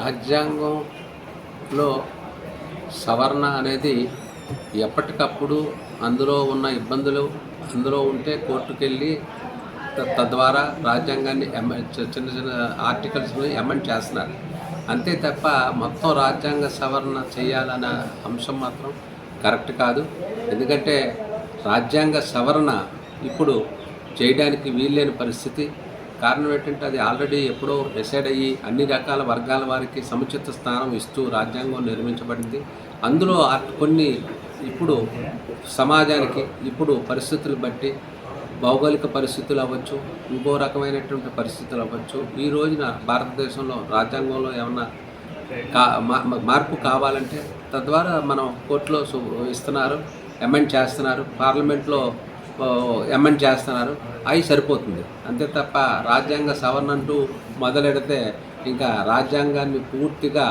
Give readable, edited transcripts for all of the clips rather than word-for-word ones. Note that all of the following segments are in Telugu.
రాజ్యాంగంలో సవరణ అనేది ఎప్పటికప్పుడు అందులో ఉన్న ఇబ్బందులు అందులో ఉంటే కోర్టుకెళ్ళి తద్వారా రాజ్యాంగాన్ని చిన్న చిన్న ఆర్టికల్స్ని అమెండ్ చేస్తున్నారు. అంతే తప్ప మొత్తం రాజ్యాంగ సవరణ చేయాలన్న అంశం మాత్రం కరెక్ట్ కాదు. ఎందుకంటే రాజ్యాంగ సవరణ ఇప్పుడు చేయడానికి వీల్లేని పరిస్థితి. కారణం ఏంటంటే అది ఆల్రెడీ ఎప్పుడో డిసైడ్ అయ్యి అన్ని రకాల వర్గాల వారికి సముచిత స్థానం ఇస్తూ రాజ్యాంగం నిర్మించబడింది. అందులో కొన్ని ఇప్పుడు సమాజానికి ఇప్పుడు పరిస్థితులు బట్టి భౌగోళిక పరిస్థితులు అవ్వచ్చు, ఇంకో రకమైనటువంటి పరిస్థితులు అవ్వచ్చు, ఈ రోజున భారతదేశంలో రాజ్యాంగంలో ఏమన్నా మార్పు కావాలంటే తద్వారా మనం కోర్టులో ఇస్తున్నారు, అమెండ్ చేస్తున్నారు, పార్లమెంట్లో అమెండ్ చేస్తున్నారు, అవి సరిపోతుంది. అంతే తప్ప రాజ్యాంగ సవరణ అంటూ మొదలెడితే ఇంకా రాజ్యాంగాన్ని పూర్తిగా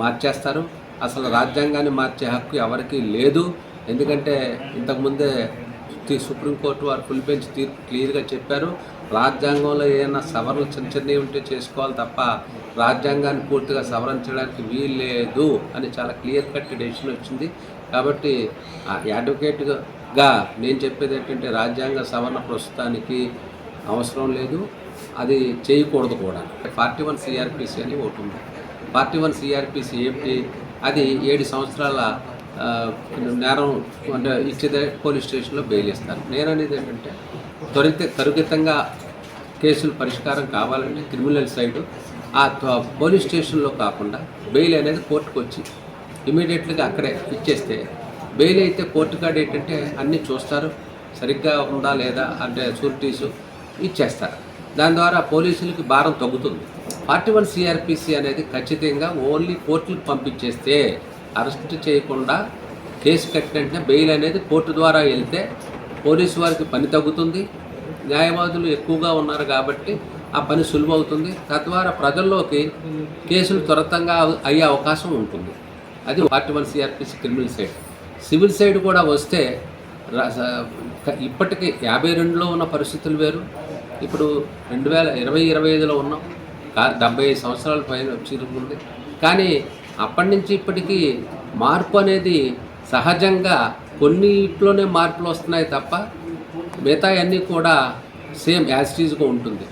మార్చేస్తారు. అసలు రాజ్యాంగాన్ని మార్చే హక్కు ఎవరికీ లేదు. ఎందుకంటే ఇంతకుముందే సుప్రీంకోర్టు వారు ఫుల్ బెంచ్ తీర్పు క్లియర్గా చెప్పారు, రాజ్యాంగంలో ఏదైనా సవరణలు చిన్న చిన్నవి ఉంటే చేసుకోవాలి తప్ప రాజ్యాంగాన్ని పూర్తిగా సవరించడానికి వీల్లేదు అని చాలా క్లియర్ కట్ డెసిషన్ వచ్చింది. కాబట్టి అడ్వకేట్గా నేను చెప్పేది ఏంటంటే రాజ్యాంగ సవరణ ప్రస్తుతానికి అవసరం లేదు, అది చేయకూడదు కూడా. 41 CRPC అని ఒకటి ఉంది. 41 CRPC ఏమిటి? అది 7 సంవత్సరాల నేరం అంటే ఇచ్చేదే పోలీస్ స్టేషన్లో బెయిల్ ఇస్తారు. నేను అనేది ఏంటంటే త్వరితంగా కేసులు పరిష్కారం కావాలంటే క్రిమినల్ సైడు ఆ పోలీస్ స్టేషన్లో కాకుండా బెయిల్ అనేది కోర్టుకు వచ్చి ఇమీడియట్గా అక్కడే ఇచ్చేస్తే బెయిల్ అయితే కోర్టు కాడ ఏంటంటే అన్నీ చూస్తారు, సరిగ్గా ఉందా లేదా అంటే షూరిటీసు ఇచ్చేస్తారు. దాని ద్వారా పోలీసులకి భారం తగ్గుతుంది. 41 CRPC అనేది ఖచ్చితంగా ఓన్లీ కోర్టులకు పంపించేస్తే అరెస్ట్ చేయకుండా కేసు కట్టినట్టే బెయిల్ అనేది కోర్టు ద్వారా వెళ్తే పోలీసు వారికి పని తగ్గుతుంది, న్యాయవాదులు ఎక్కువగా ఉన్నారు కాబట్టి ఆ పని సులువవుతుంది. తద్వారా ప్రజల్లోకి కేసులు త్వరితంగా అయ్యే అవకాశం ఉంటుంది. అది 41 CRPC criminal side. Civil side కూడా వస్తే ఇప్పటికీ 52లో ఉన్న పరిస్థితులు వేరు, ఇప్పుడు 2020-25లో ఉన్నాం. 75 సంవత్సరాల పైన చిరుగుంది. కానీ అప్పటి నుంచి ఇప్పటికీ మార్పు అనేది సహజంగా కొన్నిట్లోనే మార్పులు వస్తున్నాయి తప్ప మిగతా అన్నీ కూడా సేమ్ యాజ్ ఇట్ ఈజ్గా ఉంటుంది.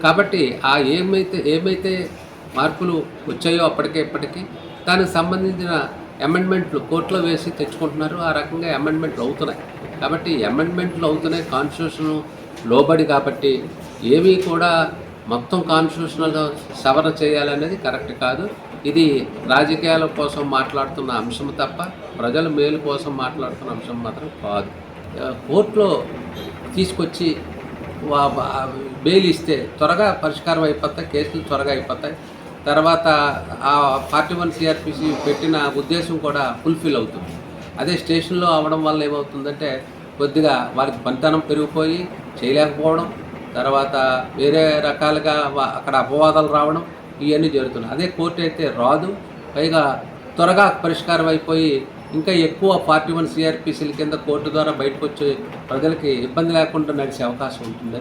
కాబట్టి ఆ ఏమైతే మార్పులు వచ్చాయో ఇప్పటికీ దానికి సంబంధించిన అమెండ్మెంట్లు కోర్టులో వేసి తెచ్చుకుంటున్నారు. ఆ రకంగా అమెండ్మెంట్లు అవుతున్నాయి. కాబట్టి అమెండ్మెంట్లు అవుతున్నాయి కాన్స్టిట్యూషన్ లోబడి. కాబట్టి ఏమీ కూడా మొత్తం కాన్స్టిట్యూషనల్ సవరణ చేయాలనేది కరెక్ట్ కాదు. ఇది రాజకీయాల కోసం మాట్లాడుతున్న అంశం తప్ప ప్రజల మేలు కోసం మాట్లాడుతున్న అంశం మాత్రం కాదు. కోర్టులో తీసుకొచ్చి బెయిల్ ఇస్తే త్వరగా పరిష్కారం అయిపోతాయి, కేసులు త్వరగా అయిపోతాయి. తర్వాత ఆ 41 CRPC పెట్టిన ఉద్దేశం కూడా ఫుల్ఫిల్ అవుతుంది. అదే స్టేషన్లో అవ్వడం వల్ల ఏమవుతుందంటే కొద్దిగా వారికి పనితనం పెరిగిపోయి చేయలేకపోవడం, తర్వాత వేరే రకాలుగా అక్కడ అపవాదాలు రావడం, ఇవన్నీ జరుగుతున్నాయి. అదే కోర్టు అయితే రాదు, పైగా త్వరగా పరిష్కారం అయిపోయి ఇంకా ఎక్కువ 41 CRPCల కింద కోర్టు ద్వారా బయటకు వచ్చి ప్రజలకి ఇబ్బంది లేకుండా నడిచే అవకాశం ఉంటుంది.